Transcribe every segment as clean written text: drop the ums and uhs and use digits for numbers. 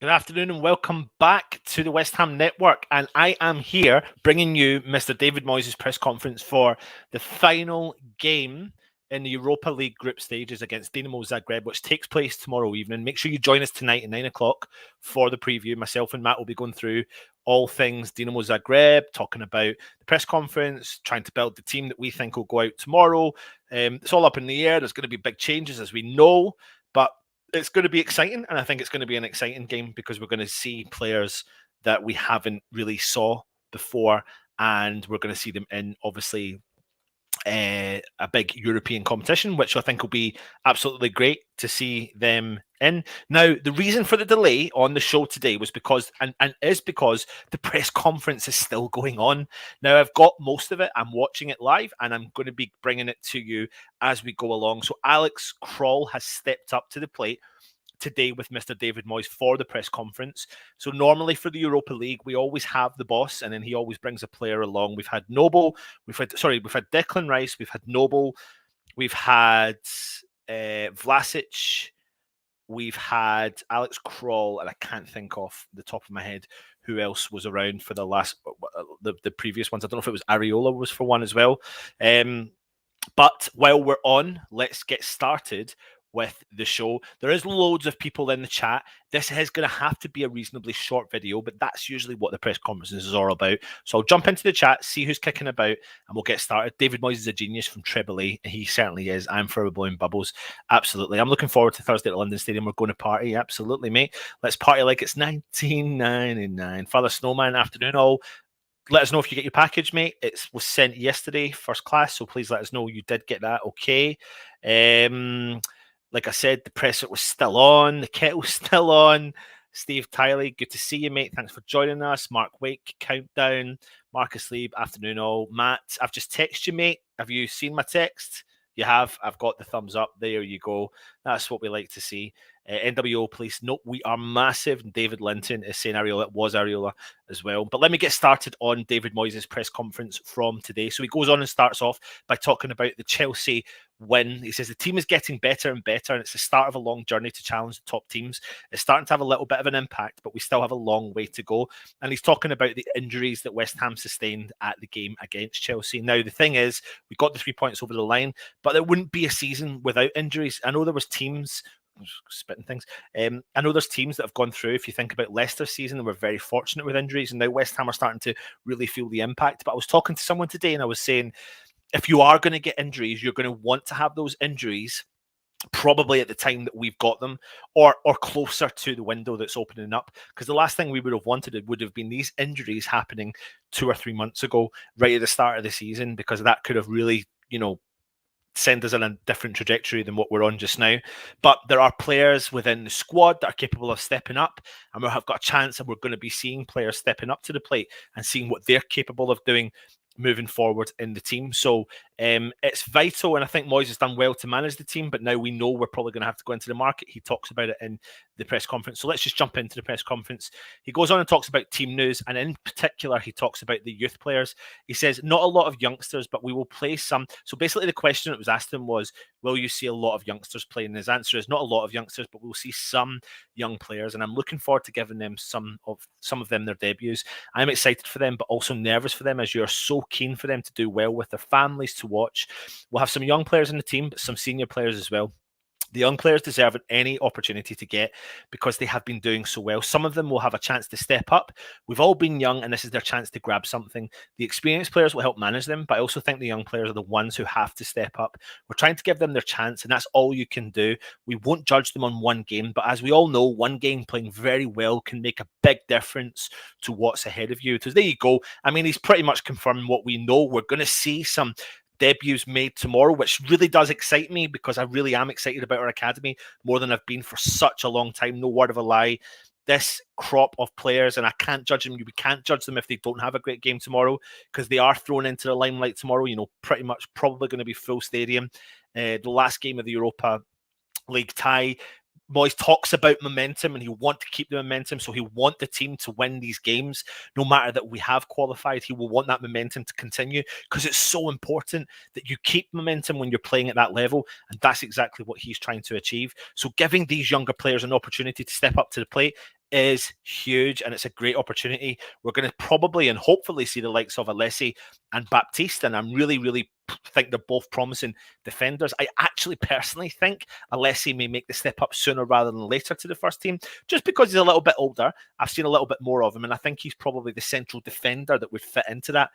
Good afternoon and welcome back to the West Ham Network. And I am here bringing you Mr. David Moyes' press conference for the final game in the Europa League group stages against Dinamo Zagreb, which takes place tomorrow evening. Make sure you join us tonight at 9 o'clock for the preview. Myself and Matt will be going through all things Dinamo Zagreb, talking about the press conference, trying to build the team that we think will go out tomorrow. It's all up in the air. There's going to be big changes, as we know, but it's going to be exciting, and I think it's going to be an exciting game because we're going to see players that we haven't really saw before, and we're going to see them in, obviously, a big European competition, which I think will be absolutely great to see them in. Now, the reason for the delay on the show today was because the press conference is still going on. Now, I've got most of it. I'm watching it live, and I'm going to be bringing it to you as we go along. So Alex Kral has stepped up to the plate today with Mr. David Moyes for the press conference. So normally for the Europa League, we always have the boss, and then he always brings a player along. We've had Declan Rice, we've had Noble, we've had Vlasic, we've had Alex Kral, and I can't think off the top of my head who else was around for the previous ones. I don't know if it was Areola was for one as well. But while we're on, let's get started with the show. There is loads of people in the chat. This is going to have to be a reasonably short video, but that's usually what the press conferences is all about. So I'll jump into the chat, see who's kicking about, and we'll get started. David Moyes is a genius from Treble A. He certainly is. I'm forever blowing bubbles. Absolutely. I'm looking forward to Thursday at the London Stadium. We're going to party. Absolutely, mate. Let's party like it's 1999. Father Snowman, afternoon all. Let us know if you get your package, mate. It was sent yesterday, first class, so please let us know you did get that. Okay. Like I said, the press was still on. The kettle's still on. Steve Tiley, good to see you, mate. Thanks for joining us. Mark Wake, Countdown. Marcus Lieb, afternoon all. Matt, I've just texted you, mate. Have you seen my text? You have. I've got the thumbs up. There you go. That's what we like to see. NWO Police, nope, we are massive. And David Linton is saying Areola. It was Areola as well. But let me get started on David Moyes' press conference from today. So he goes on and starts off by talking about the Chelsea win. He says the team is getting better and better, and it's the start of a long journey to challenge the top teams. It's starting to have a little bit of an impact, but we still have a long way to go. And he's talking about the injuries that West Ham sustained at the game against Chelsea. Now, the thing is, we got the 3 points over the line, but there wouldn't be a season without injuries. I know there was teams spitting things. I know there's teams that have gone through. If you think about Leicester's season, they were very fortunate with injuries, and now West Ham are starting to really feel the impact. But I was talking to someone today, and I was saying, if you are going to get injuries, you're going to want to have those injuries probably at the time that we've got them, or closer to the window that's opening up. Because the last thing we would have wanted would have been these injuries happening 2 or 3 months ago, right at the start of the season, because that could have really, send us on a different trajectory than what we're on just now. But there are players within the squad that are capable of stepping up, and we have got a chance, and we're going to be seeing players stepping up to the plate and seeing what they're capable of doing moving forward in the team. So it's vital, and I think Moyes has done well to manage the team, but now we know we're probably going to have to go into the market. He talks about it in the press conference. So let's just jump into the press conference. He goes on and talks about team news, and in particular, he talks about the youth players. He says, not a lot of youngsters, but we will play some. So basically the question that was asked him was, will you see a lot of youngsters playing? And his answer is not a lot of youngsters, but we'll see some young players, and I'm looking forward to giving them some of them their debuts. I'm excited for them, but also nervous for them, as you're so keen for them to do well with their families to watch. We'll have some young players in the team, but some senior players as well. The young players deserve any opportunity to get because they have been doing so well. Some of them will have a chance to step up. We've all been young, and this is their chance to grab something. The experienced players will help manage them, but I also think the young players are the ones who have to step up. We're trying to give them their chance, and that's all you can do. We won't judge them on one game, but as we all know, one game playing very well can make a big difference to what's ahead of you. So there you go. I mean, he's pretty much confirmed what we know. We're going to see some debuts made tomorrow, which really does excite me because I really am excited about our academy more than I've been for such a long time. No word of a lie. This crop of players, and I can't judge them. We can't judge them if they don't have a great game tomorrow because they are thrown into the limelight tomorrow. Pretty much probably going to be full stadium. The last game of the Europa League tie. Moyes talks about momentum, and he'll want to keep the momentum, so he'll want the team to win these games. No matter that we have qualified, he will want that momentum to continue because it's so important that you keep momentum when you're playing at that level, and that's exactly what he's trying to achieve. So giving these younger players an opportunity to step up to the plate is huge, and it's a great opportunity. We're going to probably and hopefully see the likes of Alessi and Baptiste, and I'm really think they're both promising defenders. I actually personally think Alessi may make the step up sooner rather than later to the first team, just because he's a little bit older. I've seen a little bit more of him, and I think he's probably the central defender that would fit into that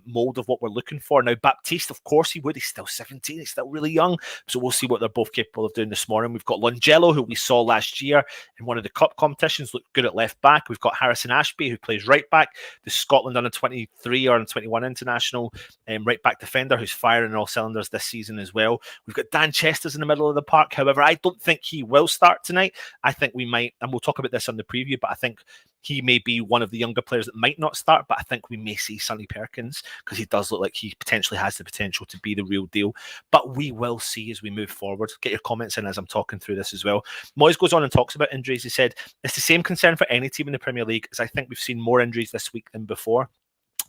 mold of what we're looking for. Now, Baptiste, of course he would. He's still 17. He's still really young, so we'll see what they're both capable of doing this morning. We've got Longello, who we saw last year in one of the cup competitions, looked good at left back. We've got Harrison Ashby, who plays right back, the Scotland under 23 or under 21 international right back defender, who's firing all cylinders this season as well. We've got Dan Chester's in the middle of the park. However, I don't think he will start tonight. I think we might, and we'll talk about this on the preview, but I think he may be one of the younger players that might not start, but I think we may see Sonny Perkins, because he does look like he potentially has the potential to be the real deal. But we will see as we move forward. Get your comments in as I'm talking through this as well. Moyes goes on and talks about injuries. He said, it's the same concern for any team in the Premier League, as I think we've seen more injuries this week than before.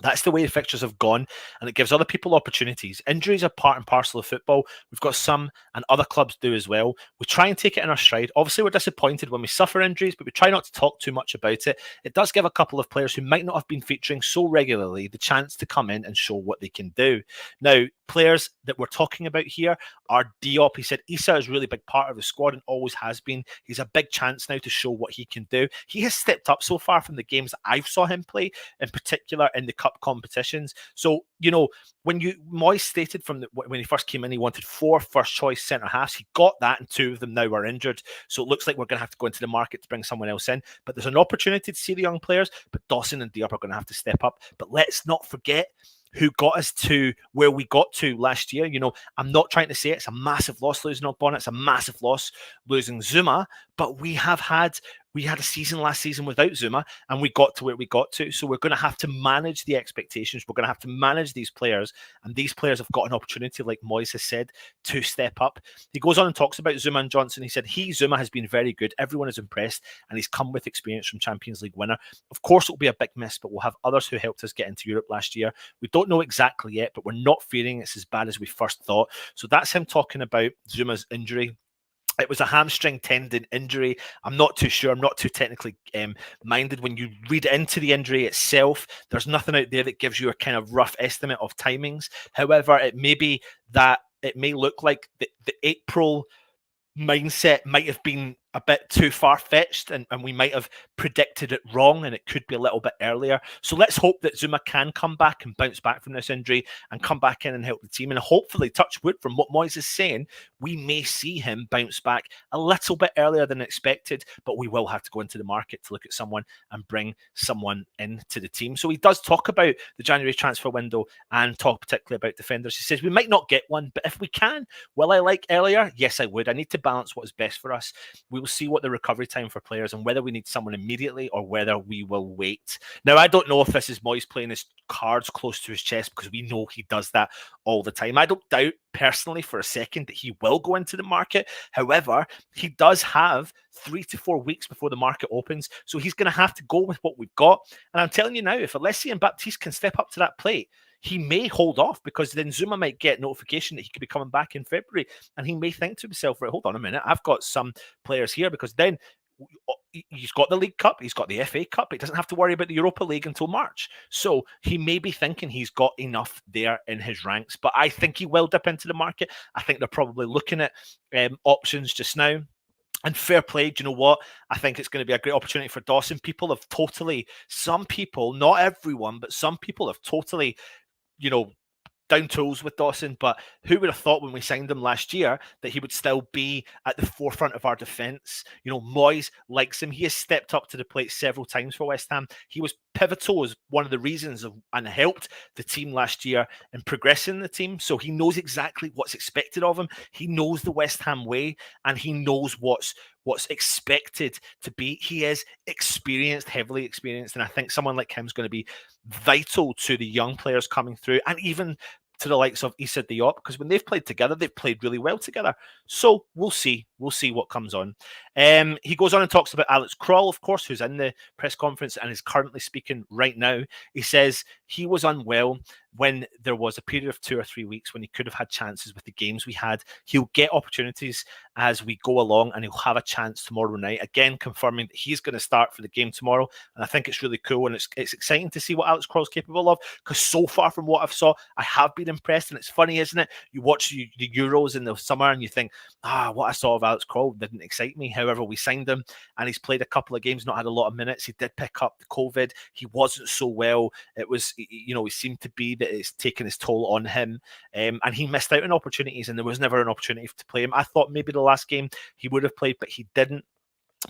That's the way the fixtures have gone, and it gives other people opportunities. Injuries are part and parcel of football. We've got some, and other clubs do as well. We try and take it in our stride. Obviously, we're disappointed when we suffer injuries, but we try not to talk too much about it. It does give a couple of players who might not have been featuring so regularly the chance to come in and show what they can do. Now, players that we're talking about here are Diop. He said Issa is a really big part of the squad and always has been. He's a big chance now to show what he can do. He has stepped up so far from the games that I've saw him play, in particular in the cup competitions. So, you know, when Moyes stated when he first came in, he wanted 4 first-choice centre-halves. He got that, and 2 of them now are injured. So it looks like we're going to have to go into the market to bring someone else in. But there's an opportunity to see the young players, but Dawson and Diop are going to have to step up. But let's not forget who got us to where we got to last year. You know, I'm not trying to say it's a massive loss losing Ogbonna. It's a massive loss losing Zuma, but we had a season last season without Zuma, and we got to where we got to. So we're going to have to manage the expectations. We're going to have to manage these players, and these players have got an opportunity, like Moyes has said, to step up. He goes on and talks about Zuma and Johnson. He said Zuma has been very good. Everyone is impressed, and he's come with experience from Champions League winner. Of course, it'll be a big miss, but we'll have others who helped us get into Europe last year. We don't know exactly yet, but we're not fearing it's as bad as we first thought. So that's him talking about Zuma's injury. It was a hamstring tendon injury. I'm not too sure. I'm not too technically minded. When you read into the injury itself, there's nothing out there that gives you a kind of rough estimate of timings. However, it may be that it may look like the April mindset might have been a bit too far-fetched, and we might have predicted it wrong, and it could be a little bit earlier. So let's hope that Zuma can come back and bounce back from this injury and come back in and help the team. And hopefully, touch wood, from what Moyes is saying, we may see him bounce back a little bit earlier than expected, but we will have to go into the market to look at someone and bring someone into the team. So he does talk about the January transfer window and talk particularly about defenders. He says, we might not get one, but if we can, will I like earlier? Yes, I would. I need to balance what is best for us. We will see what the recovery time for players and whether we need someone immediately or whether we will wait. Now, I don't know if this is Moyes playing his cards close to his chest, because we know he does that all the time. I don't doubt personally for a second that he will go into the market. However, he does have 3 to 4 weeks before the market opens, so he's going to have to go with what we've got. And I'm telling you now, if Alessi and Baptiste can step up to that plate, he may hold off, because then Zuma might get notification that he could be coming back in February, and he may think to himself, right, hold on a minute, I've got some players here, because then he's got the League Cup, he's got the FA Cup, he doesn't have to worry about the Europa League until March. So he may be thinking he's got enough there in his ranks, but I think he will dip into the market. I think they're probably looking at options just now. And fair play, do you know what? I think it's going to be a great opportunity for Dawson. Some people, not everyone, but some people have totally, down tools with Dawson, but who would have thought when we signed him last year that he would still be at the forefront of our defence? Moyes likes him. He has stepped up to the plate several times for West Ham. He was pivotal as one of the reasons and helped the team last year in progressing the team. So he knows exactly what's expected of him. He knows the West Ham way, and he knows what's expected to be. He is experienced, heavily experienced, and I think someone like him is going to be vital to the young players coming through, and even to the likes of Issa Diop, because when they've played together, they've played really well together. So we'll see. we'll see what comes on. He goes on and talks about Alex Kral, of course, who's in the press conference and is currently speaking right now. He says he was unwell when there was a period of 2 or 3 weeks when he could have had chances with the games we had. He'll get opportunities as we go along, and he'll have a chance tomorrow night. Again, confirming that he's going to start for the game tomorrow, and I think it's really cool, and it's exciting to see what Alex Kral's capable of, because so far from what I've saw, I have been impressed. And it's funny, isn't it? You watch the Euros in the summer and you think, what I saw of Alex Kral didn't excite me. However, we signed him and he's played a couple of games, not had a lot of minutes. He did pick up the COVID. He wasn't so well. It was, he seemed to be that it's taken its toll on him, and he missed out on opportunities, and there was never an opportunity to play him. I thought maybe the last game he would have played, but he didn't.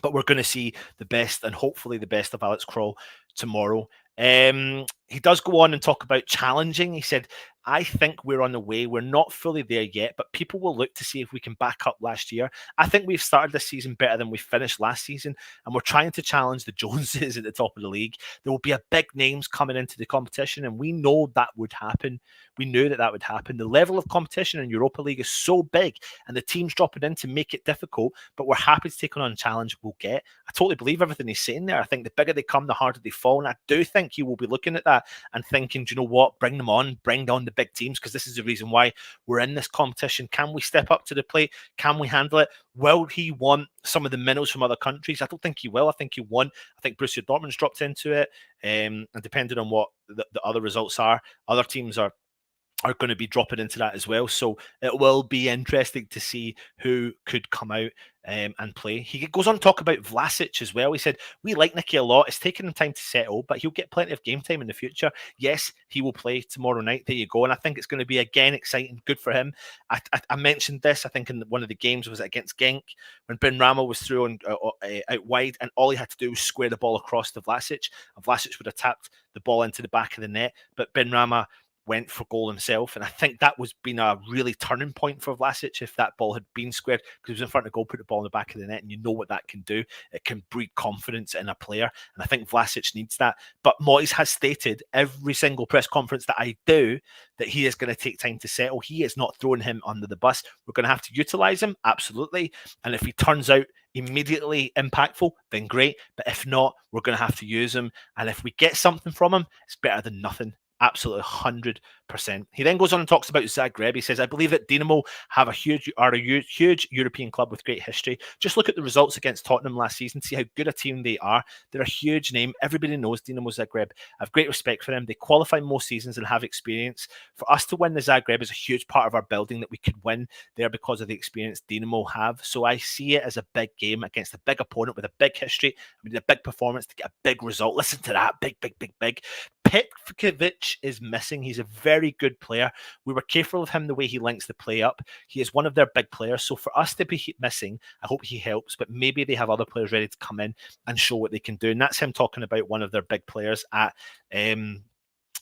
But we're going to see the best, and hopefully the best, of Alex Kral tomorrow. He does go on and talk about challenging. He said, I think we're on the way. We're not fully there yet, but people will look to see if we can back up last year. I think we've started this season better than we finished last season, and we're trying to challenge the Joneses at the top of the league. There will be a big names coming into the competition, and we know that would happen. We knew that would happen. The level of competition in Europa League is so big, and the teams dropping in to make it difficult, but we're happy to take on a challenge we'll get. I totally believe everything he's saying there. I think the bigger they come, the harder they fall, and I do think he will be looking at that and thinking, do you know what, bring them on, bring on the big teams, because this is the reason why we're in this competition. Can we step up to the plate? Can we handle it? Will he want some of the minnows from other countries? I don't think he will. I think he won. I think Borussia Dortmund's dropped into it, and depending on what the other results are, other teams are going to be dropping into that as well. So it will be interesting to see who could come out and play. He goes on to talk about Vlasic as well. He said, we like Nicky a lot. It's taken him time to settle, but he'll get plenty of game time in the future. Yes, he will play tomorrow night. There you go. And I think it's going to be, again, exciting. Good for him. I mentioned this, I think, in one of the games, was against Genk, when Ben Rama was through on, out wide, and all he had to do was square the ball across to Vlasic, and Vlasic would have tapped the ball into the back of the net. But Ben Rama went for goal himself, and I think that was been a really turning point for Vlasic if that ball had been squared, because he was in front of goal, put the ball in the back of the net, and you know what that can do. It can breed confidence in a player, and I think Vlasic needs that. But Moyes has stated every single press conference that I do that he is going to take time to settle. He is not throwing him under the bus. We're going to have to utilize him, absolutely, and if he turns out immediately impactful, then great. But if not, we're going to have to use him, and if we get something from him, it's better than nothing. Absolutely 100%. He then goes on and talks about Zagreb. He says, I believe that Dinamo are a huge European club with great history. Just look at the results against Tottenham last season. See how good a team they are. They're a huge name. Everybody knows Dinamo Zagreb. I have great respect for them. They qualify most seasons and have experience. For us to win the Zagreb is a huge part of our building, that we could win there because of the experience Dinamo have. So I see it as a big game against a big opponent with a big history. We need a big performance to get a big result. Listen to that. Big, big, big, big. Petkovic is missing. He's a very good player. We were careful of him the way he links the play up. He is one of their big players. So for us to be missing, I hope he helps, but maybe they have other players ready to come in and show what they can do. And that's him talking about one of their big players at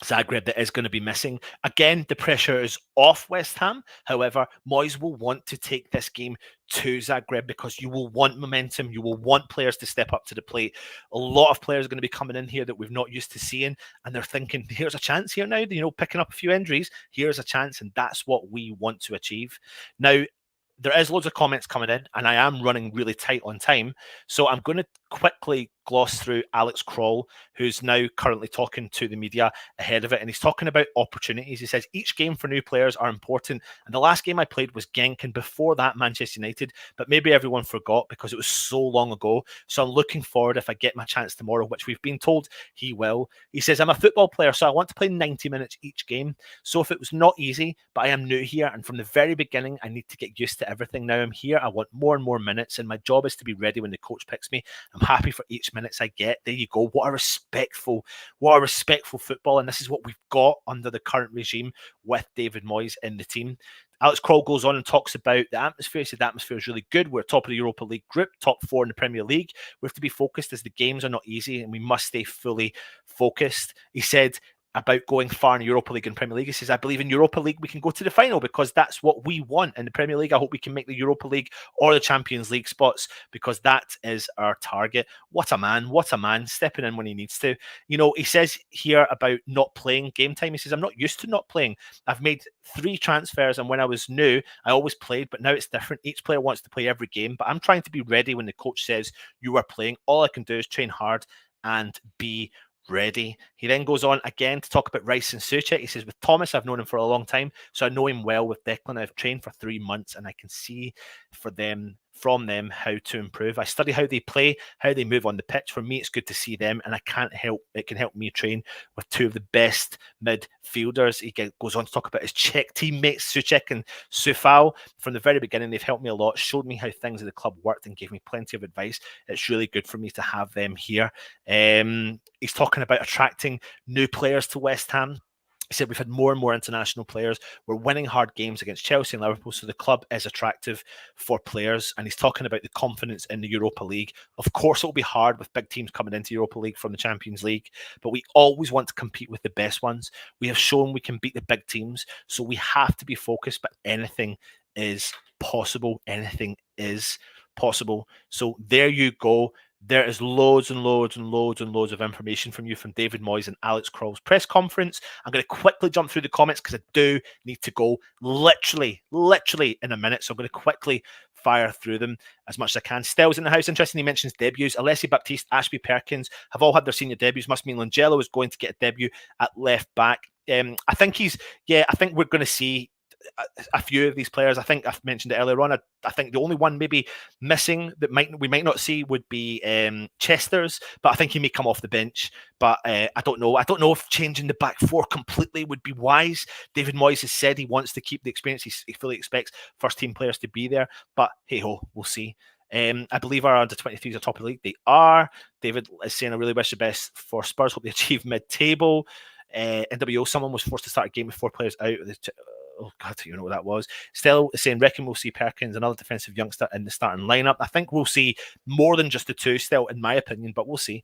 Zagreb that is going to be missing. Again, the pressure is off West Ham. However, Moyes will want to take this game to Zagreb, because you will want momentum. You will want players to step up to the plate. A lot of players are going to be coming in here that we've not used to seeing, and they're thinking, here's a chance here now, picking up a few injuries. Here's a chance, and that's what we want to achieve. Now, there is loads of comments coming in, and I am running really tight on time. So I'm going to quickly gloss through Alex Kral, who's now currently talking to the media ahead of it. And he's talking about opportunities. He says, each game for new players are important. And the last game I played was Genk, and before that, Manchester United. But maybe everyone forgot because it was so long ago. So I'm looking forward if I get my chance tomorrow, which we've been told he will. He says, I'm a football player, so I want to play 90 minutes each game. So if it was not easy, but I am new here, and from the very beginning, I need to get used to everything. Now I'm here, I want more and more minutes, and my job is to be ready when the coach picks me. I'm happy for each minutes I get. There you go. What a respectful football. And this is what we've got under the current regime with David Moyes in the team. Alex Kral goes on and talks about the atmosphere. He said the atmosphere is really good. We're top of the Europa League group, top 4 in the Premier League. We have to be focused as the games are not easy, and we must stay fully focused. He said, about going far in Europa League and Premier League. He says, I believe in Europa League we can go to the final because that's what we want. In the Premier League, I hope we can make the Europa League or the Champions League spots because that is our target. What a man, stepping in when he needs to. You know, he says here about not playing game time. He says, I'm not used to not playing. I've made 3 transfers, and when I was new, I always played, but now it's different. Each player wants to play every game, but I'm trying to be ready when the coach says you are playing. All I can do is train hard and be ready. He then goes on again to talk about Rice and Souček. He says, with Thomas, I've known him for a long time, so I know him well. With Declan, I've trained for 3 months, and I can see from them how to improve. I study how they play, how they move on the pitch. For me, it's good to see them, and it can help me train with 2 of the best midfielders. He goes on to talk about his Czech teammates, Souček and Sufal. From the very beginning, they've helped me a lot, showed me how things at the club worked, and gave me plenty of advice. It's really good for me to have them here. He's talking about attracting new players to West Ham. He said we've had more and more international players. We're winning hard games against Chelsea and Liverpool, so the club is attractive for players. And he's talking about the confidence in the Europa League. Of course, it will be hard with big teams coming into Europa League from the Champions League, but we always want to compete with the best ones. We have shown we can beat the big teams, so we have to be focused, but anything is possible. Anything is possible. So there you go. There is loads and loads and loads and loads of information from David Moyes and Alex Kral's press conference. I'm going to quickly jump through the comments because I do need to go literally in a minute. So I'm going to quickly fire through them as much as I can. Stell's in the house. Interesting, he mentions debuts. Alessi Baptiste, Ashby Perkins have all had their senior debuts. Must mean Langelo is going to get a debut at left back. I think we're going to see a few of these players. I think I've mentioned it earlier on. I think the only one maybe missing that we might not see would be Chester's, but I think he may come off the bench. But I don't know. I don't know if changing the back 4 completely would be wise. David Moyes has said he wants to keep the experience. He fully expects first team players to be there. But hey ho, we'll see. I believe our under 23s are top of the league. They are. David is saying, I really wish the best for Spurs. Hope they achieve mid-table. NWO, someone was forced to start a game with 4 players out. Oh God, you know what that was. Still saying, reckon we'll see Perkins, another defensive youngster, in the starting lineup. I think we'll see more than just the 2 still, in my opinion, but we'll see.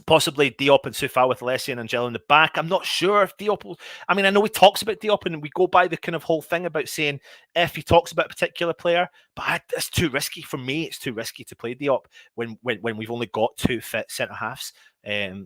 Possibly Diop and Sufal with Alessi and Angelo in the back. I'm not sure if Diop will... I mean, I know he talks about Diop and we go by the kind of whole thing about saying if he talks about a particular player, but it's too risky. For me, it's too risky to play Diop when we've only got 2 fit centre-halves.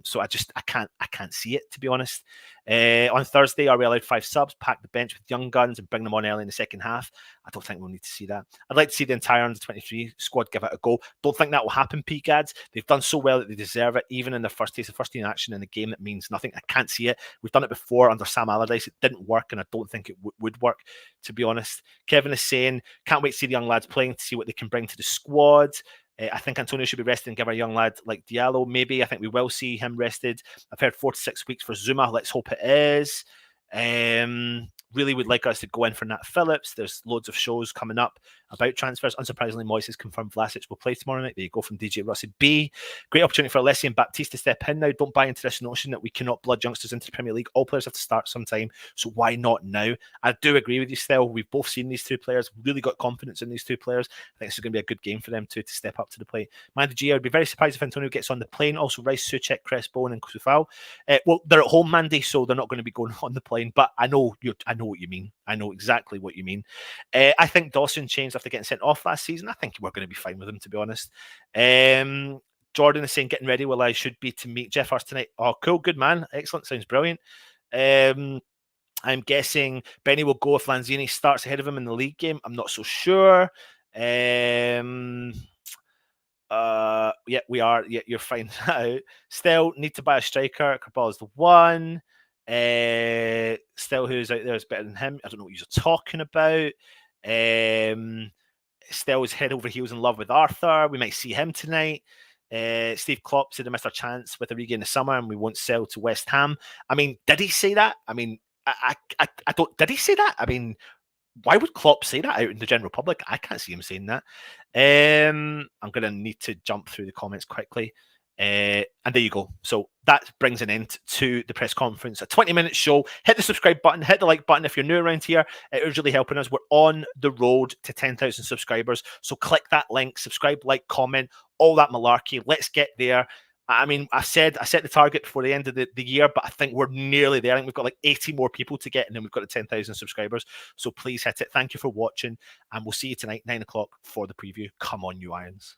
So I can't see it, to be honest. On Thursday, are we allowed 5 subs, pack the bench with young guns and bring them on early in the second half? I don't think we'll need to see that. I'd like to see the entire under-23 squad give it a go. Don't think that will happen, P-Gads. They've done so well that they deserve it, even in their first team action in a game that means nothing. I can't see it. We've done it before under Sam Allardyce. It didn't work, and I don't think it would work, to be honest. Kevin is saying, can't wait to see the young lads playing to see what they can bring to the squad. I think Antonio should be rested and give our young lad like Diallo. Maybe I think we will see him rested. I've heard 4 to 6 weeks for Zuma. Let's hope it is. Really would like us to go in for Nat Phillips. There's loads of shows coming up about transfers. Unsurprisingly, Moyes has confirmed Vlasic will play tomorrow night. There you go from DJ Rossi B. Great opportunity for Alessi and Baptiste to step in now. Don't buy into this notion that we cannot blood youngsters into the Premier League. All players have to start sometime, so why not now? I do agree with you, Stel. We've both seen these 2 players, really got confidence in these 2 players. I think this is going to be a good game for them to step up to the plate. Mandy G, I'd be very surprised if Antonio gets on the plane. Also, Rice, Souček, Crespo, and Sufal. Well, they're at home, Mandy, so they're not going to be going on the plane, but I know what you mean. I know exactly what you mean. I think Dawson changed after getting sent off last season. I think we're going to be fine with him, to be honest. Jordan is saying, getting ready. Well, I should be to meet Jeff Hurst tonight. Oh, cool. Good man. Excellent. Sounds brilliant. I'm guessing Benny will go if Lanzini starts ahead of him in the league game. I'm not so sure. Yeah, we are. Yeah, you're fine out. Still need to buy a striker. Cabal is the one. Still, who's out there is better than him. I don't know what you're talking about. Still is head over heels in love with Arthur. We might see him tonight. Steve Klopp said he missed our chance with Origi in the summer and we won't sell to West Ham. I mean, did he say that? I mean, I don't. Did he say that? I mean, why would Klopp say that out in the general public? I can't see him saying that. I'm going to need to jump through the comments quickly. And there you go. So that brings an end to the press conference. A 20-minute show. Hit the subscribe button. Hit the like button if you're new around here. It is really helping us. We're on the road to 10,000 subscribers. So click that link, subscribe, like, comment, all that malarkey. Let's get there. I mean, I set the target before the end of the year, but I think we're nearly there. I think we've got like 80 more people to get, and then we've got the 10,000 subscribers. So please hit it. Thank you for watching, and we'll see you tonight, 9 o'clock, for the preview. Come on, you Irons.